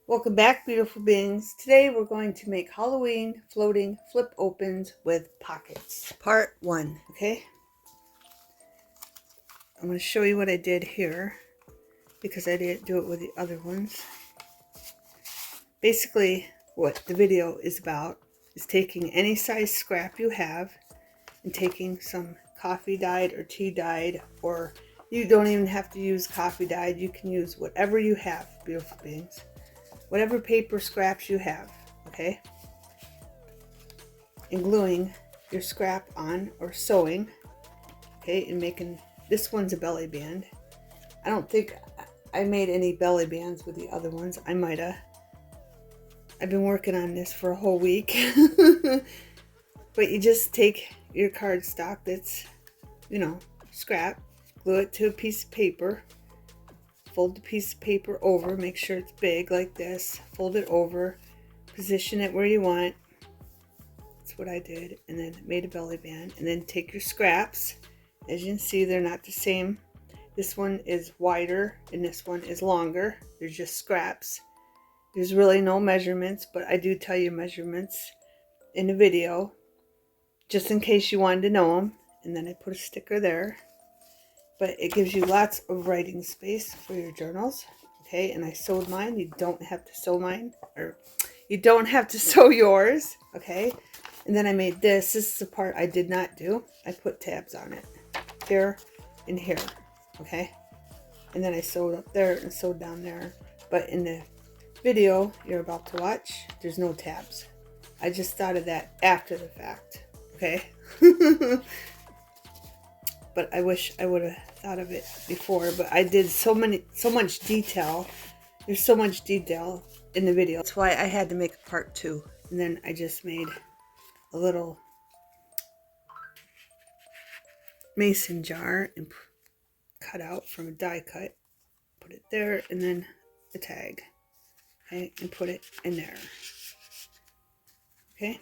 Welcome back, beautiful beings. Today we're going to make Halloween floating flip opens with pockets. Part 1, okay? I'm going to show you what I did here because I didn't do it with the other ones. Basically, what the video is about is taking any size scrap you have and taking some coffee dyed or tea dyed, or you don't even have to use coffee dyed. You can use whatever you have, beautiful beings. Whatever paper scraps you have, okay? And gluing your scrap on or sewing, okay? And making, this one's a belly band. I don't think I made any belly bands with the other ones. I might have. I've been working on this for a whole week. But you just take your cardstock that's, scrap, glue it to a piece of paper, fold the piece of paper over, make sure it's big like this, fold it over, position it where you want. That's what I did, and then made a belly band. And then take your scraps. As you can see, they're not the same. This one is wider and this one is longer. They're just scraps. There's really no measurements, but I do tell you measurements in the video just in case you wanted to know them. And then I put a sticker there, but it gives you lots of writing space for your journals. Okay, and I sewed mine. You don't have to sew mine, or you don't have to sew yours. Okay, and then I made this. This is the part I did not do. I put tabs on it here and here. Okay, and then I sewed up there and sewed down there. But in the video you're about to watch, there's no tabs. I just thought of that after the fact. Okay. But I wish I would have thought of it before. But I did so much detail. There's so much detail in the video. That's why I had to make a part 2. And then I just made a little mason jar and cut out from a die cut. Put it there, and then a tag. Okay, and put it in there. Okay,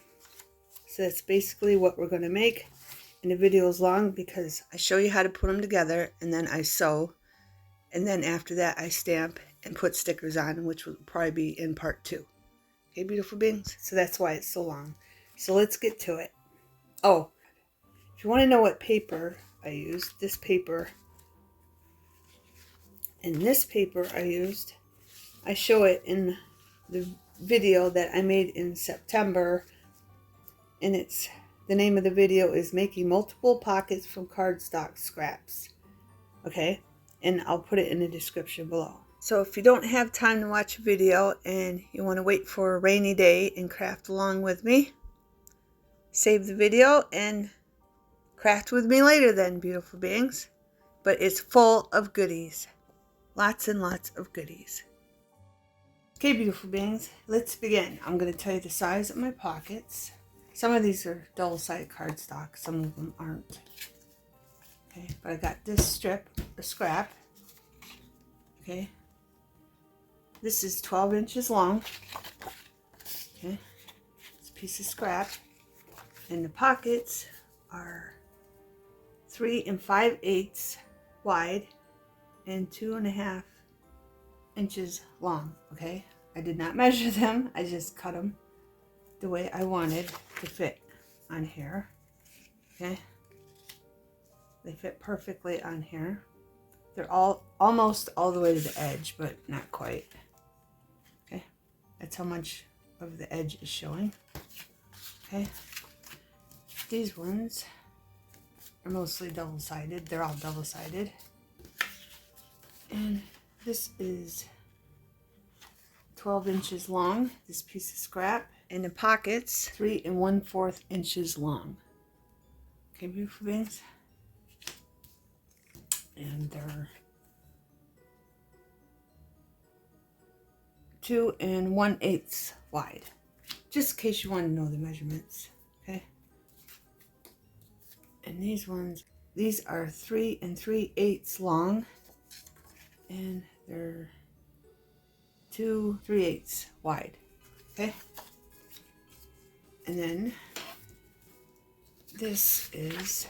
so that's basically what we're going to make. And the video is long because I show you how to put them together, and then I sew, and then after that I stamp and put stickers on, which will probably be in part 2. Okay, beautiful beings? So that's why it's so long. So let's get to it. Oh, if you want to know what paper I used, this paper and this paper I used, I show it in the video that I made in September, and it's, the name of the video is Making Multiple Pockets from Cardstock Scraps. Okay, and I'll put it in the description below. So if you don't have time to watch a video and you want to wait for a rainy day and craft along with me, save the video and craft with me later then, beautiful beings. But it's full of goodies. Lots and lots of goodies. Okay, beautiful beings, let's begin. I'm going to tell you the size of my pockets. Some of these are double-sided cardstock, some of them aren't. Okay, but I got this strip, a scrap. Okay, this is 12 inches long. Okay, it's a piece of scrap. And the pockets are 3 5/8 wide and 2.5 inches long. Okay, I did not measure them, I just cut them the way I wanted to fit on here. Okay, they fit perfectly on here. They're almost all the way to the edge, but not quite. Okay, that's how much of the edge is showing. Okay, these ones are mostly double-sided. They're all double-sided. And this is 12 inches long, this piece of scrap. And the pockets, 3 1/4 inches long. Okay, beautiful beings? And they're 2 1/8 wide. Just in case you want to know the measurements. Okay. And these ones, these are 3 3/8 long. And they're 2 3/8 wide. Okay. And then this is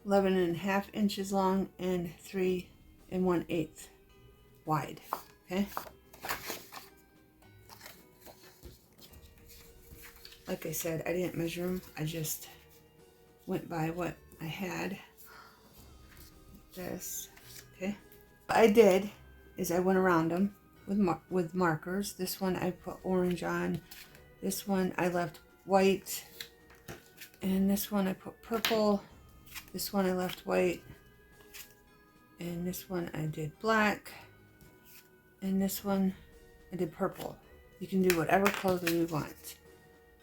11 1/2 inches long and 3 1/8 wide, okay? Like I said, I didn't measure them. I just went by what I had. Like this, okay? What I did is I went around them with markers. This one I put orange on. This one I left white. And this one I put purple. This one I left white. And this one I did black. And this one I did purple. You can do whatever color you want.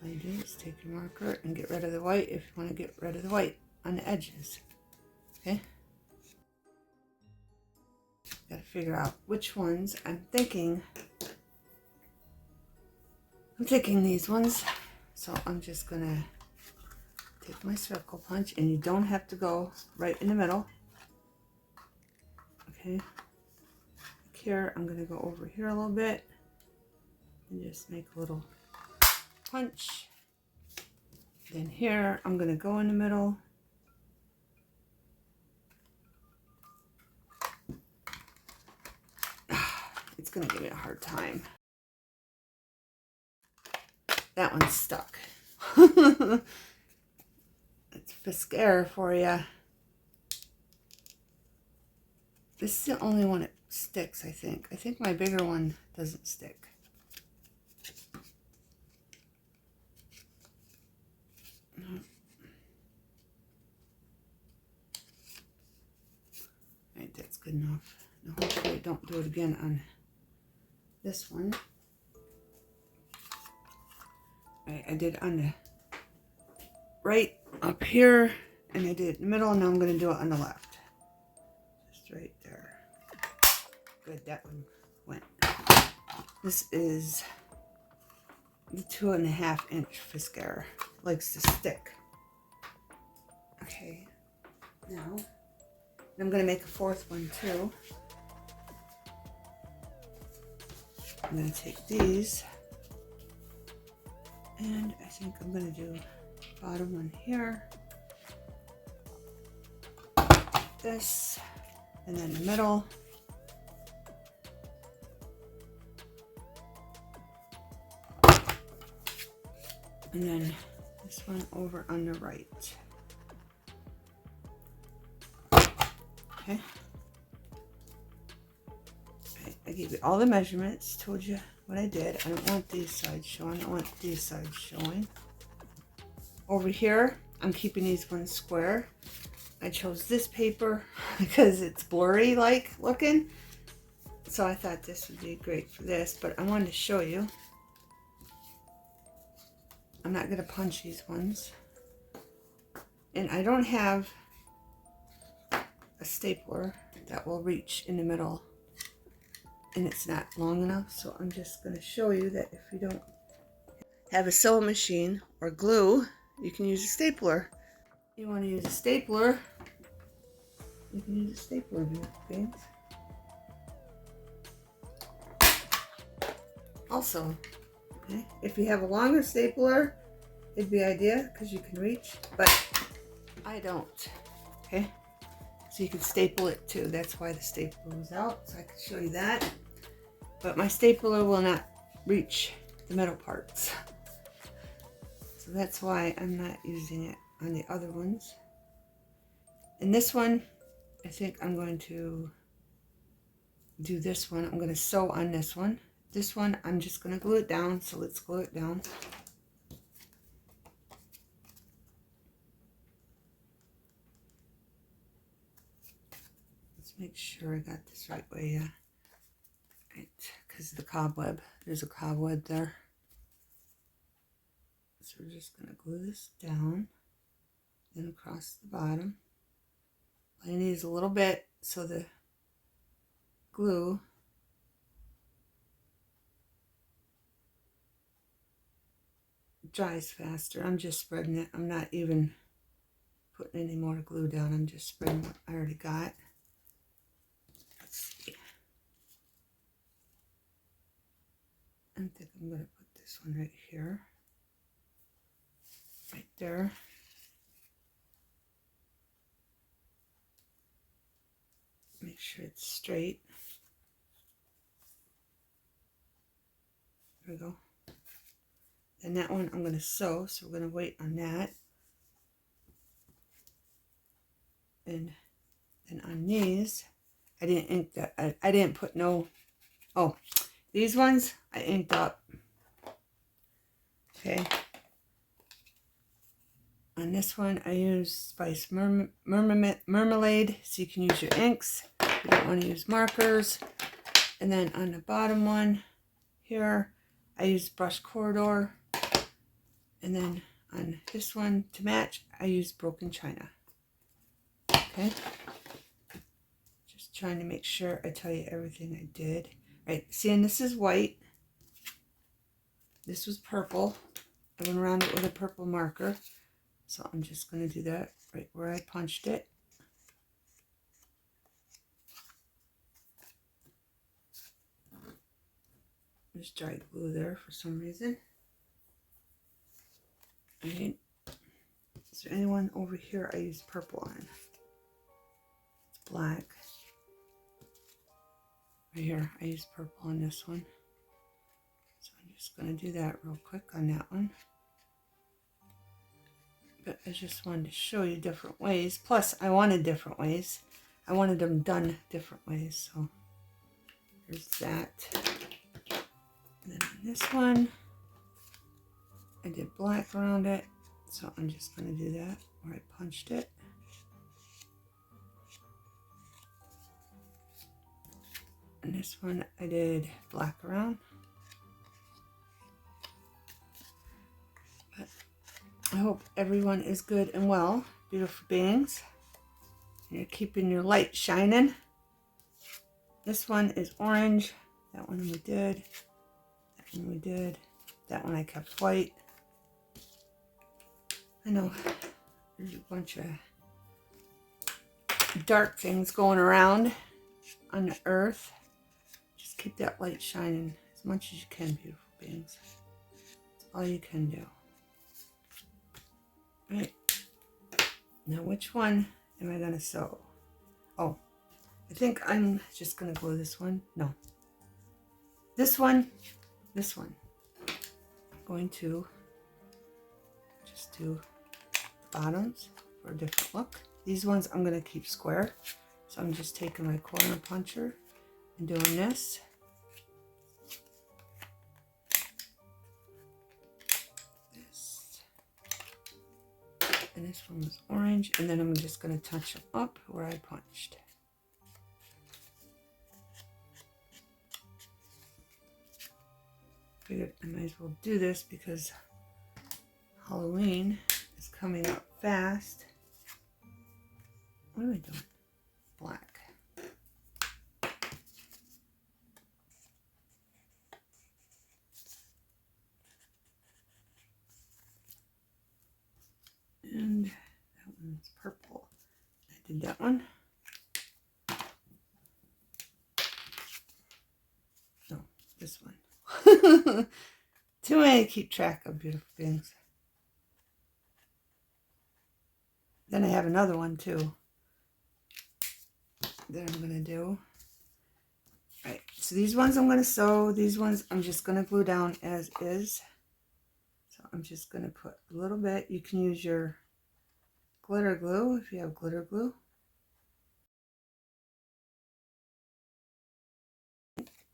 All you do is take your marker and get rid of the white if you want to get rid of the white on the edges. Okay? Got to figure out which ones I'm thinking. I'm thinking these ones. So I'm just going to take my circle punch, and you don't have to go right in the middle. Okay? Here, I'm going to go over here a little bit and just make a little punch. Then here, I'm going to go in the middle. It's going to give me a hard time. That one's stuck. It's Fiscara for you. This is the only one that sticks, I think. I think my bigger one doesn't stick. Right, that's good enough. Now hopefully I don't do it again on this one. Right, I did on the right up here, and I did it in the middle, and now I'm going to do it on the left. Just right there. Good, that one went. This is the 2.5 inch Fiscara. Likes to stick. Okay, now I'm going to make a fourth one too. I'm going to take these, and I think I'm going to do bottom one here, this, and then the middle. And then this one over on the right. Okay. I gave you all the measurements, told you what I did. I don't want these sides showing, I want these sides showing. Over here, I'm keeping these ones square. I chose this paper because it's blurry like looking. So I thought this would be great for this, but I wanted to show you. I'm not going to punch these ones. And I don't have a stapler that will reach in the middle. And it's not long enough, so I'm just going to show you that if you don't have a sewing machine or glue, you can use a stapler. You want to use a stapler, you can use a stapler, bellybands. Also, okay, if you have a longer stapler, it'd be ideal because you can reach, but I don't. Okay, so you can staple it too. That's why the stapler was out, so I could show you that. But my stapler will not reach the metal parts, so that's why I'm not using it on the other ones. And this one, I think I'm going to do this one. I'm going to sew on this one. This one, I'm just going to glue it down, so let's glue it down. Let's make sure I got this right way, yeah. Right, because the cobweb, there's a cobweb there. So we're just going to glue this down, then across the bottom. All I need is a little bit so the glue dries faster. I'm just spreading it. I'm not even putting any more glue down. I'm just spreading what I already got. Let's see. I think I'm going to put this one right here. Right there. Make sure it's straight. There we go. And that one I'm going to sew, so we're going to wait on that. And then on these, I didn't ink that. I didn't put no, oh, these ones I inked up. Okay. On this one, I use Spice Marmalade, so you can use your inks. You don't want to use markers. And then on the bottom one here, I use Brush Corridor. And then on this one, to match, I use Broken China. Okay. Just trying to make sure I tell you everything I did. Right, see, and this is white. This was purple. I went around it with a purple marker. So I'm just going to do that right where I punched it. There's dry glue there for some reason. Right. Is there anyone over here I use purple on? It's black. Right here, I use purple on this one. So I'm just going to do that real quick on that one. But I just wanted to show you different ways. Plus, I wanted different ways. I wanted them done different ways. So there's that. And then on this one, I did black around it. So I'm just going to do that where I punched it. And this one, I did black around. But I hope everyone is good and well, beautiful beings. You're keeping your light shining. This one is orange. That one we did. That one we did. That one I kept white. I know there's a bunch of dark things going around on the earth. Just keep that light shining as much as you can, beautiful beings. That's all you can do. Right. Now, which one am I going to sew? Oh, I think I'm just going to glue this one. No. This one. This one. I'm going to just do the bottoms for a different look. These ones I'm going to keep square. So I'm just taking my corner puncher and doing this. And this one was orange, and then I'm just going to touch them up where I punched. Figured I might as well do this because Halloween is coming up fast. What am I doing? Black. And that one's purple. I did that one. No, this one. Too many to keep track of, beautiful things. Then I have another one too that I'm going to do. Right, so these ones I'm going to sew. These ones I'm just going to glue down as is. So I'm just going to put a little bit. You can use your glitter glue if you have glitter glue.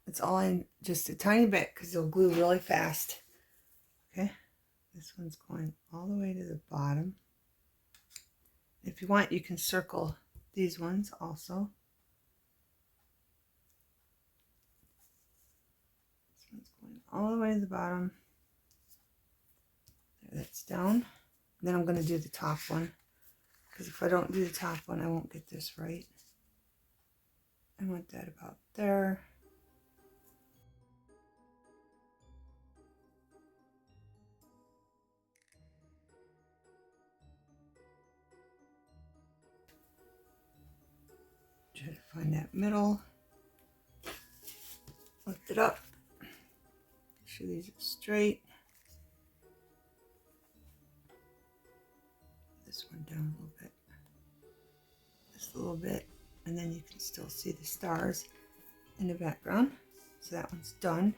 It's all in just a tiny bit because it'll glue really fast. Okay, this one's going all the way to the bottom. If you want, you can circle these ones also. This one's going all the way to the bottom. There, that's down. Then I'm going to do the top one, because if I don't do the top one, I won't get this right. I want that about there. Try to find that middle. Lift it up. Make sure these are straight. This one down a little bit. Just a little bit. And then you can still see the stars in the background. So that one's done.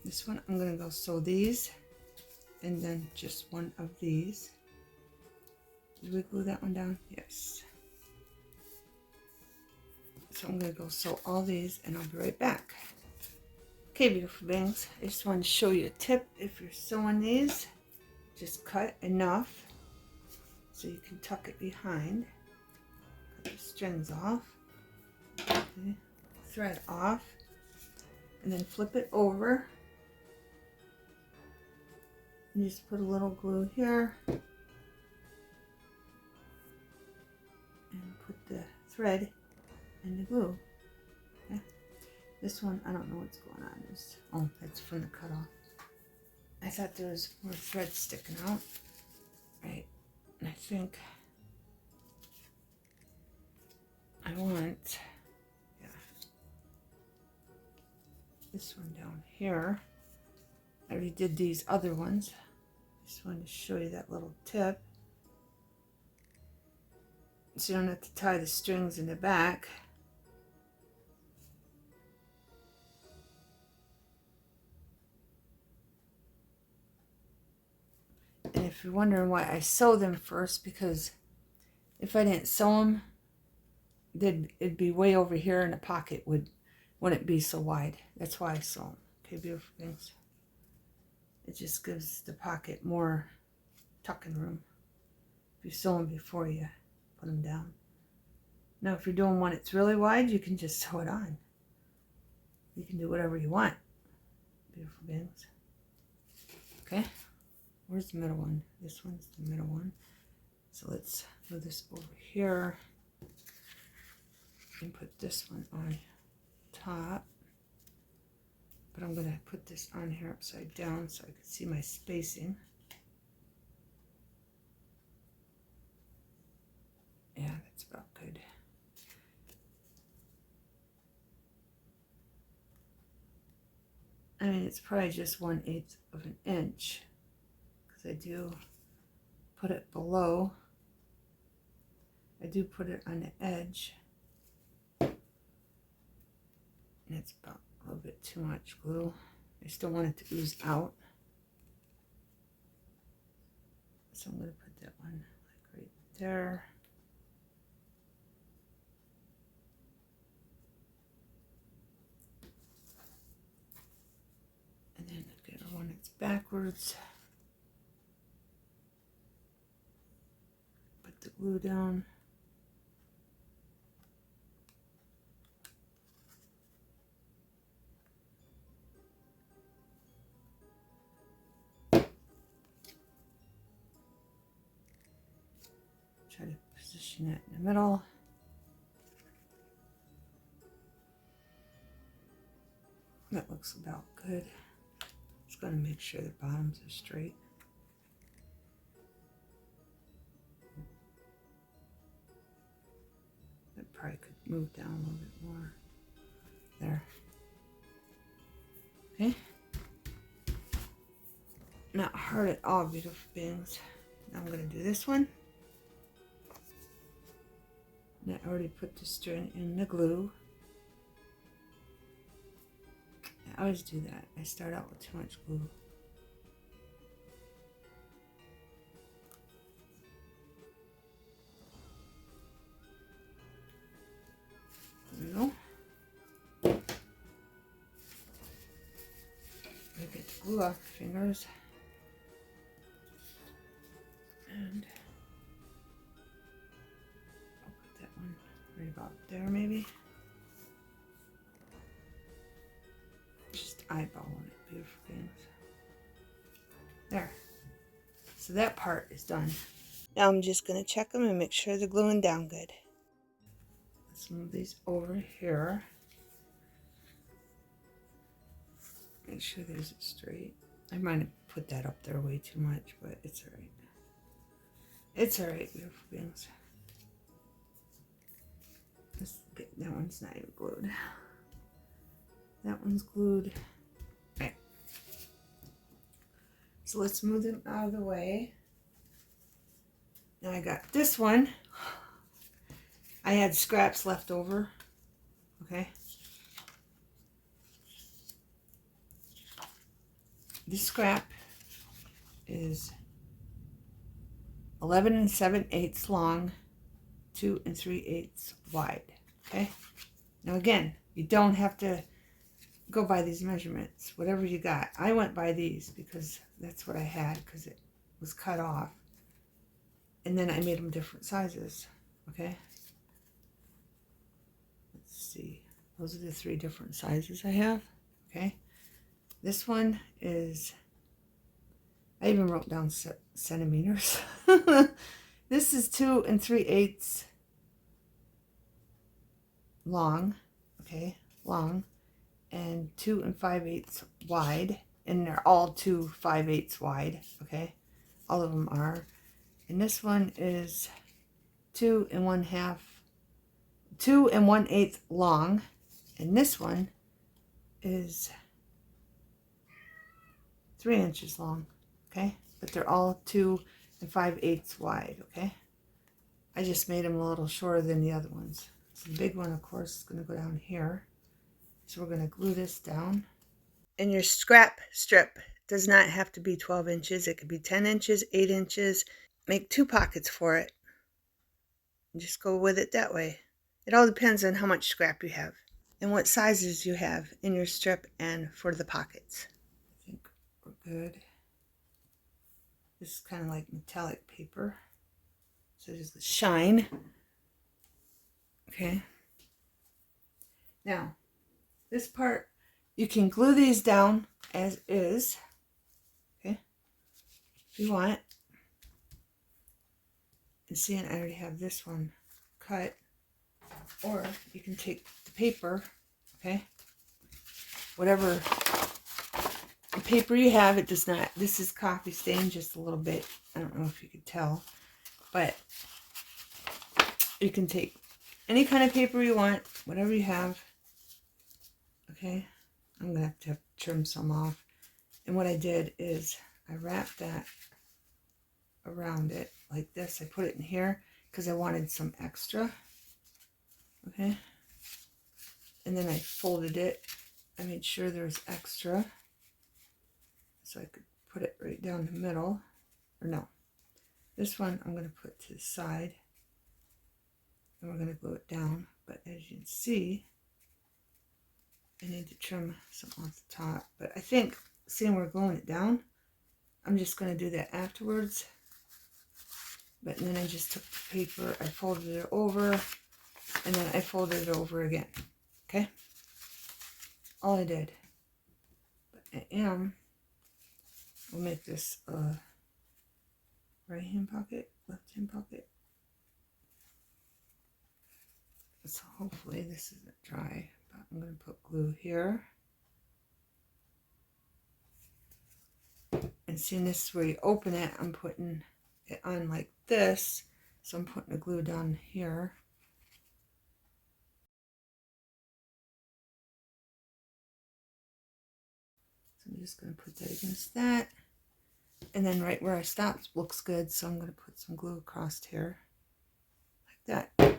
This one I'm going to go sew these and then just one of these. Did we glue that one down? Yes. So I'm going to go sew all these and I'll be right back. Okay, beautiful bangs, I just want to show you a tip. If you're sewing these, just cut enough so you can tuck it behind. Cut the strings off. Okay. Thread off. And then flip it over. And just put a little glue here. And put the thread in the glue. Okay. This one, I don't know what's going on. Oh, that's from the cutoff. I thought there was more thread sticking out. Right. And I think I want, yeah, this one down here. I already did these other ones. Just wanted to show you that little tip. So you don't have to tie the strings in the back. And if you're wondering why I sew them first, because if I didn't sew them, it'd be way over here and the pocket wouldn't be so wide. That's why I sew them. Okay, beautiful things. It just gives the pocket more tucking room. If you sew them before you put them down. Now if you're doing one that's really wide, you can just sew it on. You can do whatever you want. Beautiful bangs. Okay. Where's the middle one? This one's the middle one. So let's move this over here and put this one on top. But I'm going to put this on here upside down so I can see my spacing. Yeah, that's about good. I mean, it's probably just 1/8 of an inch. I do put it below. I do put it on the edge. And it's about a little bit too much glue. I still want it to ooze out. So I'm going to put that one like right there. And then I've got one that's backwards. The glue down. Try to position it in the middle. That looks about good. Just going to make sure the bottoms are straight. Probably could move down a little bit more. There. Okay. Not hard at all, beautiful things. Now I'm going to do this one. And I already put the string in the glue. I always do that. I start out with too much glue. No. Get the glue off the fingers. And I'll put that one right about there maybe. Just eyeballing it, beautiful things. There. So that part is done. Now I'm just going to check them and make sure they're gluing down good. Let's move these over here. Make sure there's it straight. I might have put that up there way too much, but it's alright. It's alright, beautiful beings. That one's not even glued. That one's glued. Right. So let's move them out of the way. Now I got this one. I had scraps left over. Okay. This scrap is 11 7/8 long, 2 3/8 wide. Okay. Now again, you don't have to go by these measurements. Whatever you got. I went by these because that's what I had because it was cut off. And then I made them different sizes. Okay. Let's see. Those are the 3 different sizes I have. Okay. This one is, I even wrote down centimeters. This is 2 3/8 long. Okay. Long. And 2 5/8 wide. And they're all 2 5/8 wide. Okay. All of them are. And this one is 2 1/8 long, and this one is 3 inches long. Okay, but they're all 2 5/8 wide. Okay, I just made them a little shorter than the other ones. So the big one, of course, is going to go down here. So we're going to glue this down. And your scrap strip does not have to be 12 inches. It could be 10 inches, 8 inches. Make 2 pockets for it. And just go with it that way. It all depends on how much scrap you have and what sizes you have in your strip and for the pockets. I think we're good. This is kind of like metallic paper. So there's the shine. Okay. Now, this part, you can glue these down as is. Okay. If you want. And see, and I already have this one cut. Or you can take the paper, okay, whatever the paper you have, it does not, this is coffee stained just a little bit. I don't know if you could tell, but you can take any kind of paper you want, whatever you have. Okay, I'm going to have to trim some off. And what I did is I wrapped that around it like this. I put it in here because I wanted some extra. Okay, and then I folded it. I made sure there was extra so I could put it right down the middle. Or no, this one I'm going to put to the side and we're going to glue it down. But as you can see, I need to trim some off the top. But I think, seeing we're gluing it down, I'm just going to do that afterwards. But then I just took the paper, I folded it over, and then I folded it over again. Okay? All I did. But we'll make this a right hand pocket, left hand pocket. So hopefully this isn't dry, but I'm going to put glue here. And seeing this is where you open it, I'm putting it on like this. So I'm putting the glue down here. So I'm just going to put that against that. And then right where I stopped looks good, so I'm going to put some glue across here. Like that.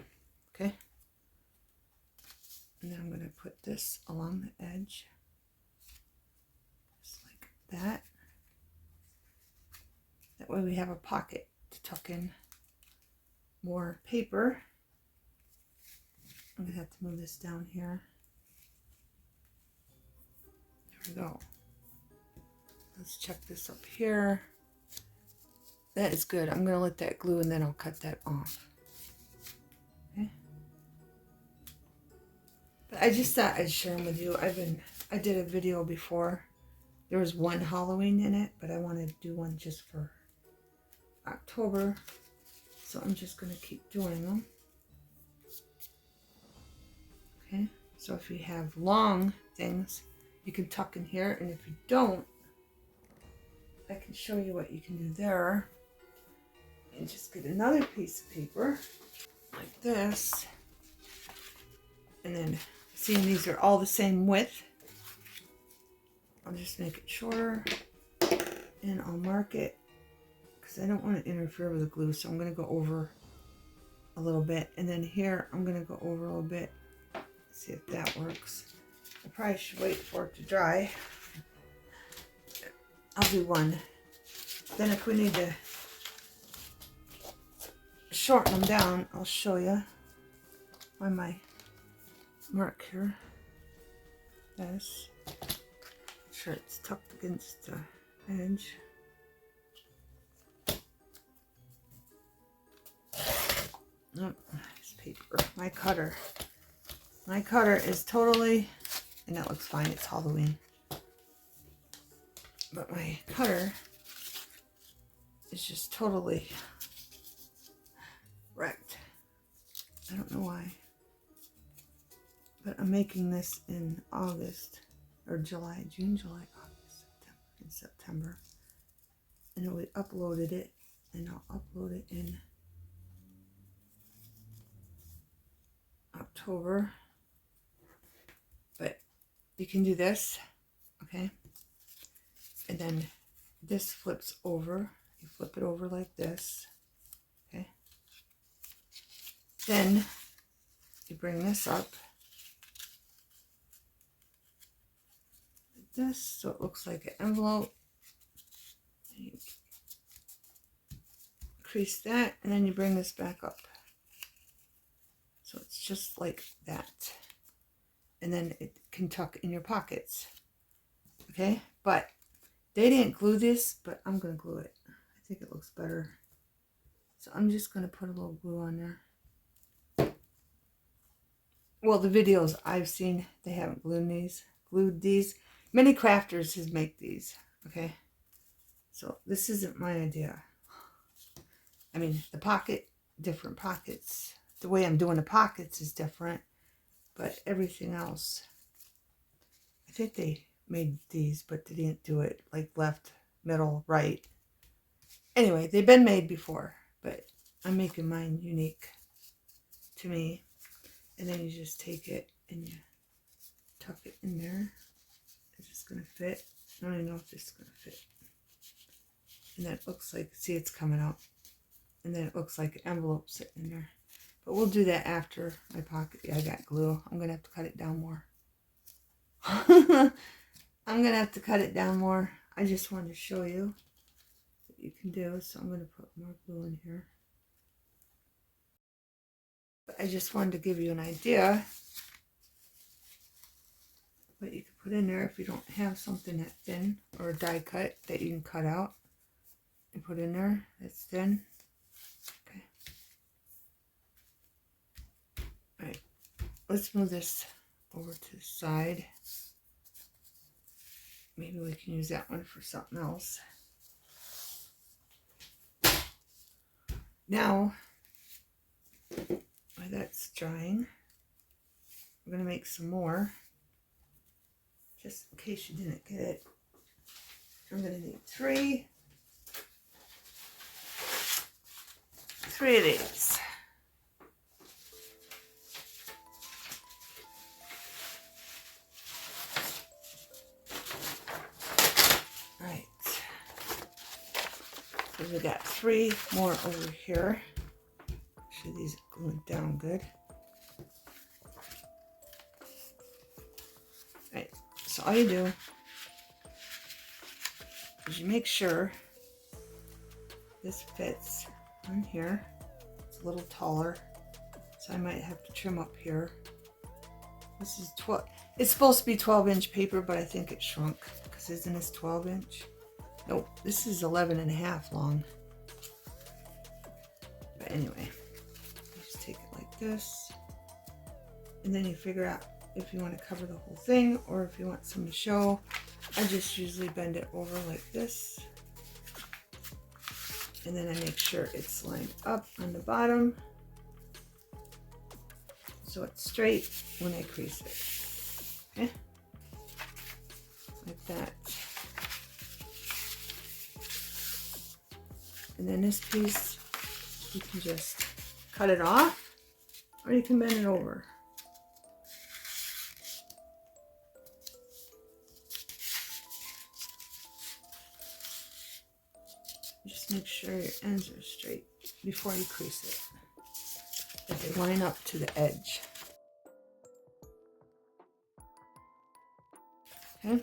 Okay. And then I'm going to put this along the edge. Just like that. That way we have a pocket to tuck in more paper. I'm going to have to move this down here. There we go. Let's check this up here. That is good. I'm going to let that glue and then I'll cut that off. Okay. But I just thought I'd share them with you. I did a video before. There was one Halloween in it, but I wanted to do one just for October. So I'm just going to keep doing them. Okay. So if you have long things, you can tuck in here. And if you don't, I can show you what you can do there. And just get another piece of paper like this. And then, seeing these are all the same width, I'll just make it shorter and I'll mark it because I don't want to interfere with the glue. So I'm going to go over a little bit. And then here, I'm going to go over a little bit. See if that works. I probably should wait for it to dry. I'll do one. Then if we need to shorten them down, I'll show you on my mark here. This. Make sure it's tucked against the edge. Oh, nice paper. My cutter. My cutter is totally, and that looks fine, it's Halloween. But my cutter is just totally wrecked. I don't know why. But I'm making this in August, or July, June, July, August, September, in September. And we uploaded it, and I'll upload it in October. But you can do this, okay? And then this flips over. You flip it over like this, okay? Then you bring this up like this, so it looks like an envelope. And you crease that, and then you bring this back up. So it's just like that. And then it can tuck in your pockets, okay? But they didn't glue this, but I'm going to glue it. I think it looks better. So I'm just going to put a little glue on there. Well, the videos I've seen, they haven't glued these. Many crafters has make these, okay? So this isn't my idea. I mean, the pocket, different pockets. The way I'm doing the pockets is different, but everything else, I think they made these, but they didn't do it like left, middle, right. Anyway, they've been made before, but I'm making mine unique to me. And then you just take it and you tuck it in there. It's just going to fit. I don't even know if this is going to fit. And then it looks like, see, it's coming out. And then it looks like an envelope sitting in there. But we'll do that after my pocket. Yeah, I got glue. I'm going to have to cut it down more. I'm going to have to cut it down more. I just wanted to show you what you can do. So I'm going to put more glue in here. But I just wanted to give you an idea what you can put in there if you don't have something that thin or a die cut that you can cut out and put in there that's thin. Okay. All right. Let's move this over to the side. Maybe we can use that one for something else. Now, while that's drying, we're going to make some more. Just in case you didn't get it. I'm going to need three of these. Right. So we got three more over here. Make sure these are glued down good. Right. So all you do is you make sure this fits on here. It's a little taller, so I might have to trim up here. This is 12. It's supposed to be 12-inch paper, but I think it shrunk because isn't this 12-inch? Nope, this is 11.5 long. But anyway, you just take it like this, and then you figure out if you want to cover the whole thing or if you want some to show. I just usually bend it over like this, and then I make sure it's lined up on the bottom so it's straight when I crease it. Okay, like that. And then this piece, you can just cut it off, or you can bend it over. Just make sure your ends are straight before you crease it, that they line up to the edge. Okay,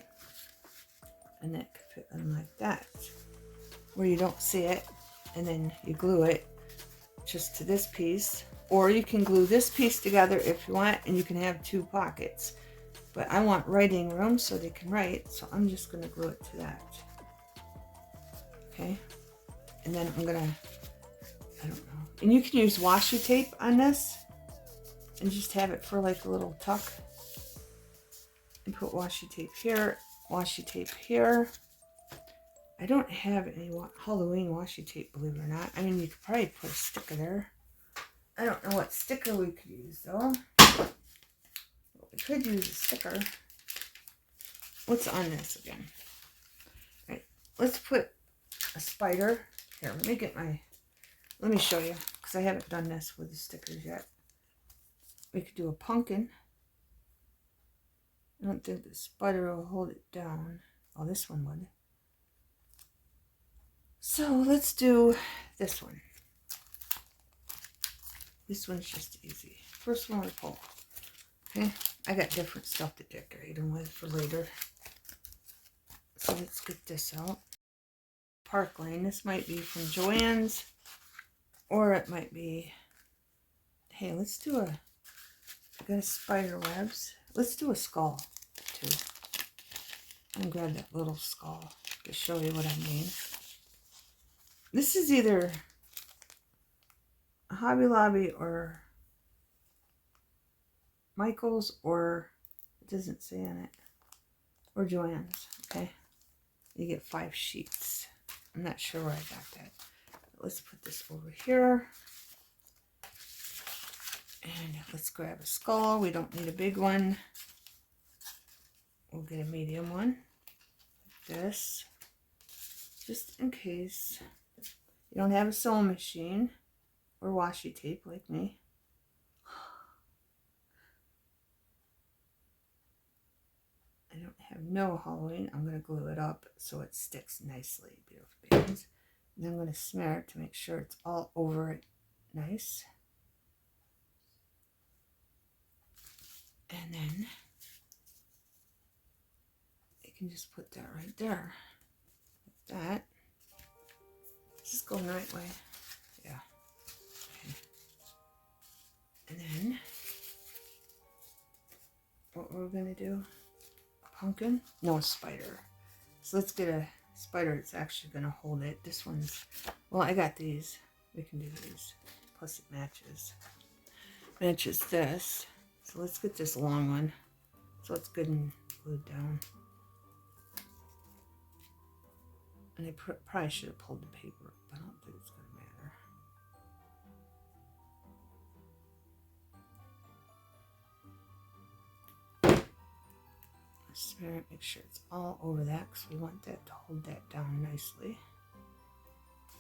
and that it in like that, where you don't see it, and then you glue it just to this piece. Or you can glue this piece together if you want, and you can have two pockets. But I want writing room so they can write, so I'm just going to glue it to that. Okay, and then I'm going to, I don't know, and you can use washi tape on this and just have it for like a little tuck. And put washi tape here, washi tape here. I don't have any Halloween washi tape, believe it or not. I mean, you could probably put a sticker there. I don't know what sticker we could use, though. We could use a sticker. What's on this again? All right, let's put a spider. Here, let me show you, because I haven't done this with the stickers yet. We could do a pumpkin. I don't think the spider will hold it down. Oh, this one would. So let's do this one. This one's just easy. First one we pull. Okay, I got different stuff to decorate them with for later. So let's get this out. Park Lane. This might be from Joann's, or it might be. Hey, let's do I got a spider webs. Let's do a skull too. I'm gonna grab that little skull to show you what I mean. This is either a Hobby Lobby or Michael's, or it doesn't say on it, or Joann's. Okay, you get 5 sheets. I'm not sure where I got that. But let's put this over here. And let's grab a skull. We don't need a big one. We'll get a medium one. Like this. Just in case you don't have a sewing machine or washi tape like me. I don't have no Halloween. I'm going to glue it up so it sticks nicely, beautiful bands. And then I'm going to smear it to make sure it's all over it nice. And then you can just put that right there. Like that. Is this going the right way? Yeah. Okay. And then what we're going to do, a pumpkin? No, a spider. So let's get a spider that's actually going to hold it. This one's, well, I got these. We can do these. Plus it matches. Matches this. So let's get this long one so it's good and glued down. And I probably should have pulled the paper, but I don't think it's going to matter. Smear it, make sure it's all over that because we want that to hold that down nicely.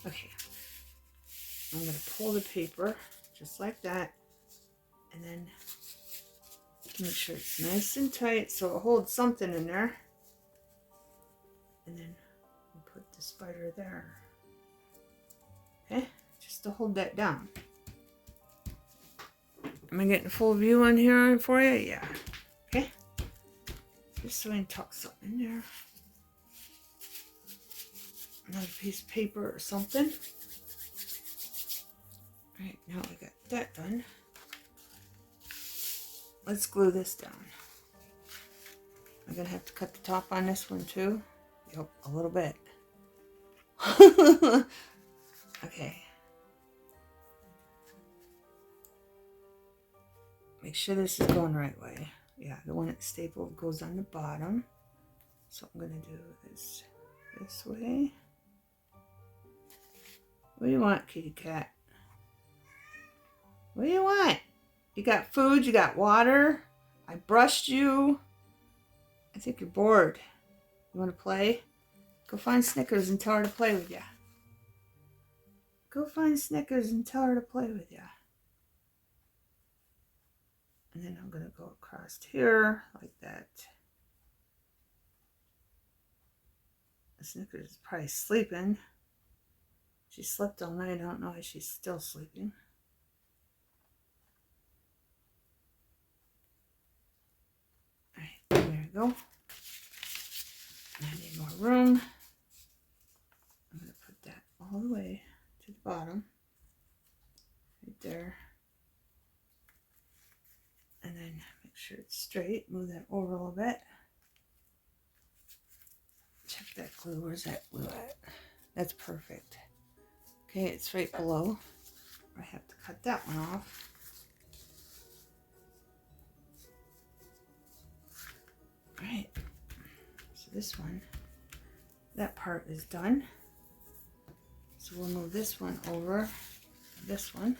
Okay, I'm going to pull the paper just like that, and then make sure it's nice and tight so it holds something in there. And then we'll put the spider there. Okay, just to hold that down. Am I getting a full view on here for you? Yeah. Okay. Just so I can tuck something in there. Another piece of paper or something. Alright, now we got that done. Let's glue this down. I'm going to have to cut the top on this one too. Yep, a little bit. Okay. Make sure this is going the right way. Yeah, the one that's stapled goes on the bottom. So I'm going to do this way. What do you want, kitty cat? What do you want? You got food, you got water. I brushed you. I think you're bored. You want to play? Go find Snickers and tell her to play with you. Go find Snickers and tell her to play with you. And then I'm going to go across here like that. Snickers is probably sleeping. She slept all night. I don't know why she's still sleeping. Alright, there we go. I need more room. all the way to the bottom, right there. And then make sure it's straight. Move that over a little bit. Check that glue. Where's that glue at? That's perfect. Okay, it's right below. I have to cut that one off. All right. So this one, that part is done. So we'll move this one over. This one.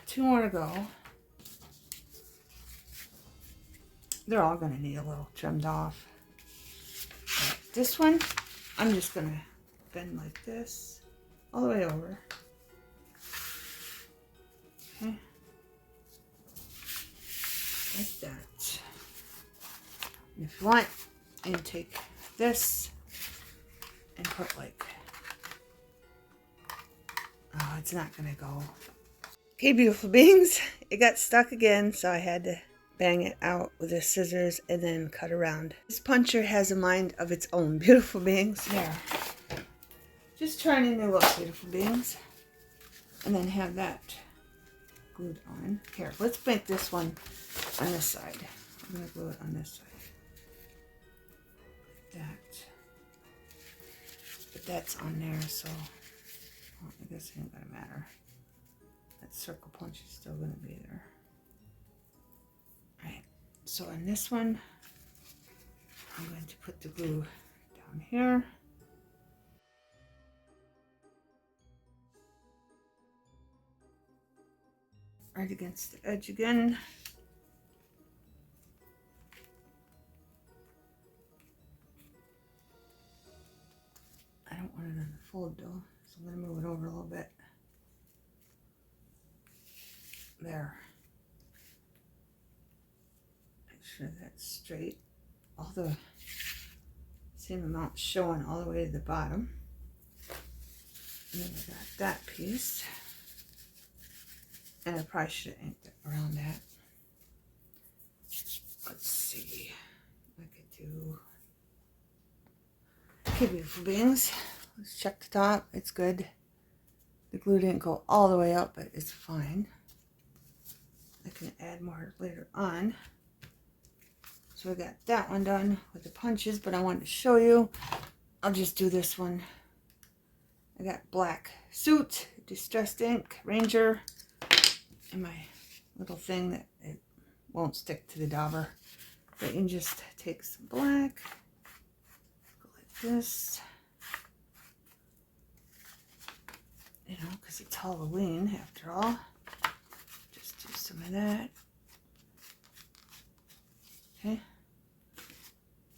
2 more to go. They're all going to need a little trimmed off. Right, this one, I'm just going to bend like this all the way over. Okay. Like that. And if you want, you can take this and put like, oh, it's not going to go. Okay, beautiful beings, it got stuck again, so I had to bang it out with the scissors and then cut around. This puncher has a mind of its own, beautiful beings. There. Just trying a new look, beautiful beings. And then have that glued on. Here, let's make this one on this side. I'm going to glue it on this side. Like that. But that's on there, so well, I guess it ain't going to matter. That circle punch is still going to be there. Alright, so on this one, I'm going to put the glue down here. Right against the edge again. I don't want it on the fold though, so I'm going to move it over a little bit. There. Make sure that's straight. All the same amount showing all the way to the bottom. And then we got that piece. And I probably should have inked it around that. Let's see. I could do. Okay, beautiful beings. Let's check the top. It's good. The glue didn't go all the way up, but it's fine. I can add more later on. So we got that one done with the punches, but I wanted to show you. I'll just do this one. I got black suit, distressed ink, Ranger, and my little thing that it won't stick to the dauber. But you can just take some black, go like this, you know, because it's Halloween after all. Just do some of that. Okay.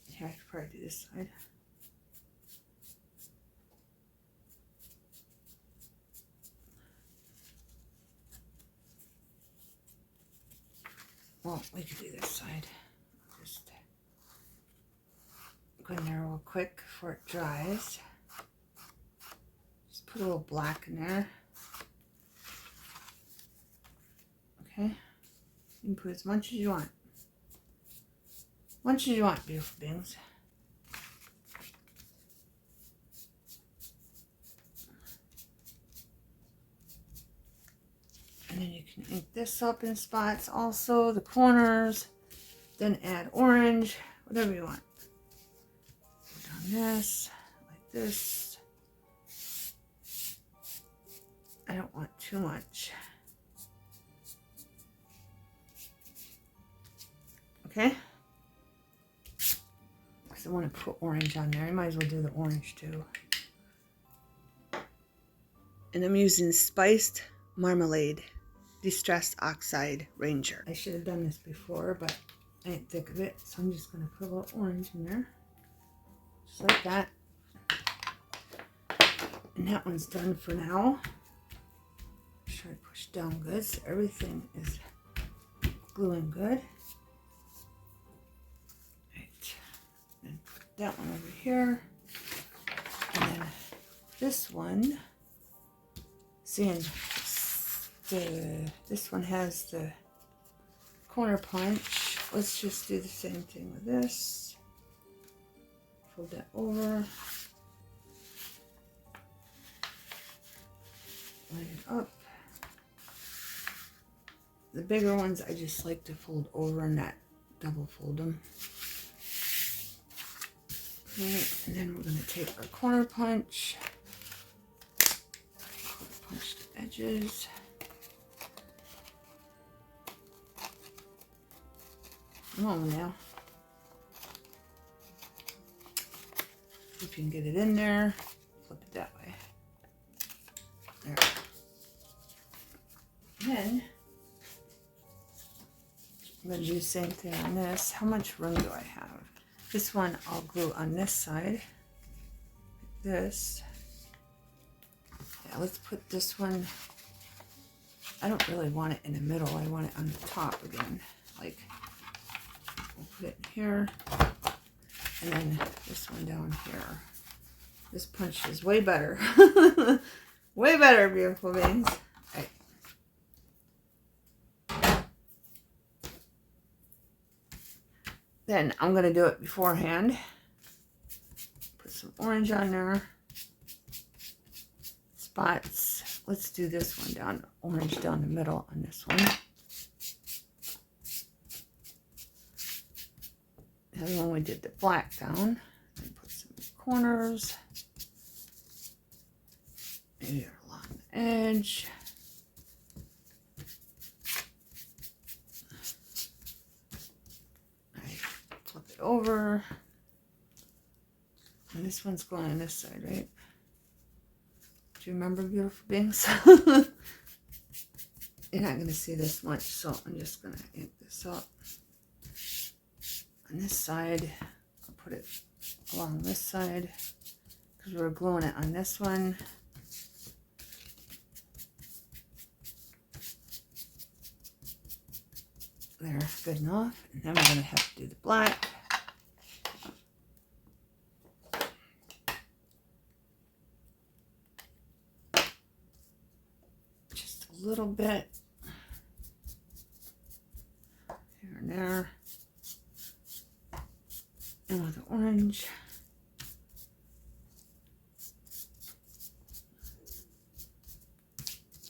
Here, I could probably do this side. Well, we could do this side. Just go in there real quick before it dries. Just put a little black in there. Okay. You can put as much as you want. Much as you want, beautiful beings. And then you can ink this up in spots also, the corners. Then add orange, whatever you want. Put on this, like this. I don't want too much. Okay? Because I want to put orange on there. I might as well do the orange too. And I'm using Spiced Marmalade Distressed Oxide Ranger. I should have done this before, but I didn't think of it. So I'm just going to put a little orange in there. Just like that. And that one's done for now. Make sure I push down good so everything is gluing good. Right. Then put that one over here. And then this one, seeing this one has the corner punch. Let's just do the same thing with this. Fold that over. line it up. The bigger ones I just like to fold over and not double fold them. Okay, and then we're going to take our corner punch, punch the edges. Come on now. If you can get it in there, flip it that way. There. Then I'm going to do the same thing on this. How much room do I have? This one I'll glue on this side. Like this. Yeah, let's put this one. I don't really want it in the middle. I want it on the top again. Like, we'll put it in here. And then this one down here. This punch is way better. Way better, beautiful beings. All right. Then I'm going to do it beforehand. Put some orange on there. Spots. Let's do this one down, orange down the middle on this one. And then we did the black down, and put some corners here along the edge. All right, flip it over. And this one's going on this side, right? Do you remember, beautiful beings? You're not going to see this much, so I'm just going to ink this up. On this side, I'll put it along this side because we're gluing it on this one. There, good enough. And then we're going to have to do the black. Just a little bit here and there. And with the orange.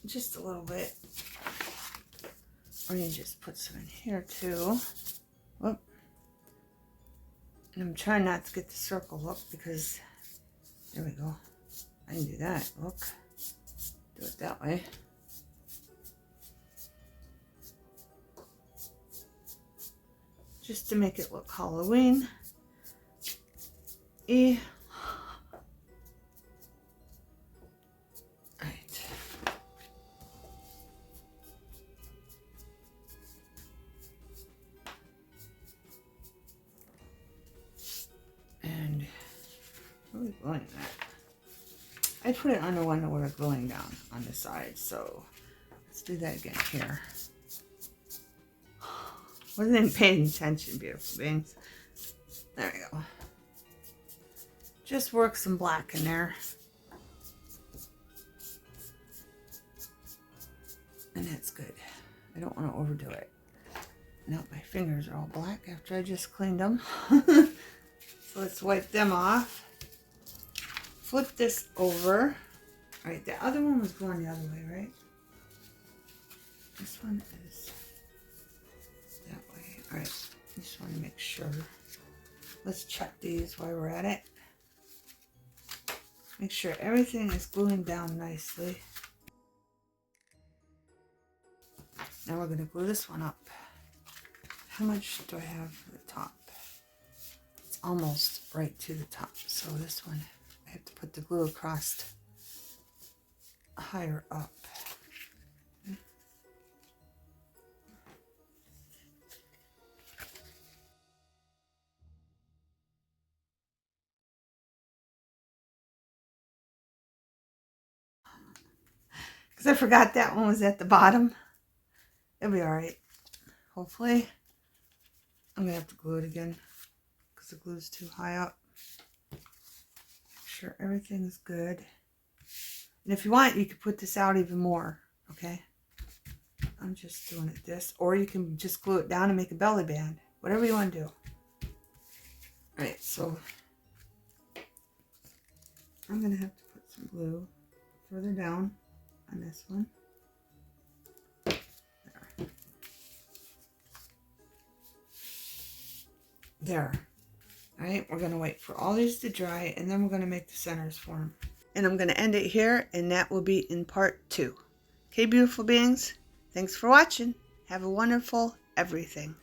Just a little bit. Or you just put some in here too. Whoop. And I'm trying not to get the circle look because, there we go. I can do that, look. Do it that way. Just to make it look Halloween. Right. And what are we gluing that? I put it on the one that we're gluing down on the side, so let's do that again here. Wasn't even paying attention, beautiful beings. There we go. Just work some black in there. And that's good. I don't want to overdo it. Now my fingers are all black after I just cleaned them. So let's wipe them off. Flip this over. All right, the other one was going the other way, right? This one is that way. All right, just want to make sure. Let's check these while we're at it. Make sure everything is gluing down nicely. Now we're going to glue this one up. How much do I have for the top? It's almost right to the top. So this one, I have to put the glue across higher up. Because I forgot that one was at the bottom. It'll be all right. Hopefully. I'm going to have to glue it again because the glue's too high up. Make sure everything is good. And if you want, you could put this out even more. Okay? I'm just doing it this. Or you can just glue it down and make a belly band. Whatever you want to do. Alright, so I'm going to have to put some glue further down on this one. There. All right, we're going to wait for all these to dry, and then we're going to make the centers for them. And I'm going to end it here, and that will be in part 2. Okay, beautiful beings, thanks for watching. Have a wonderful everything.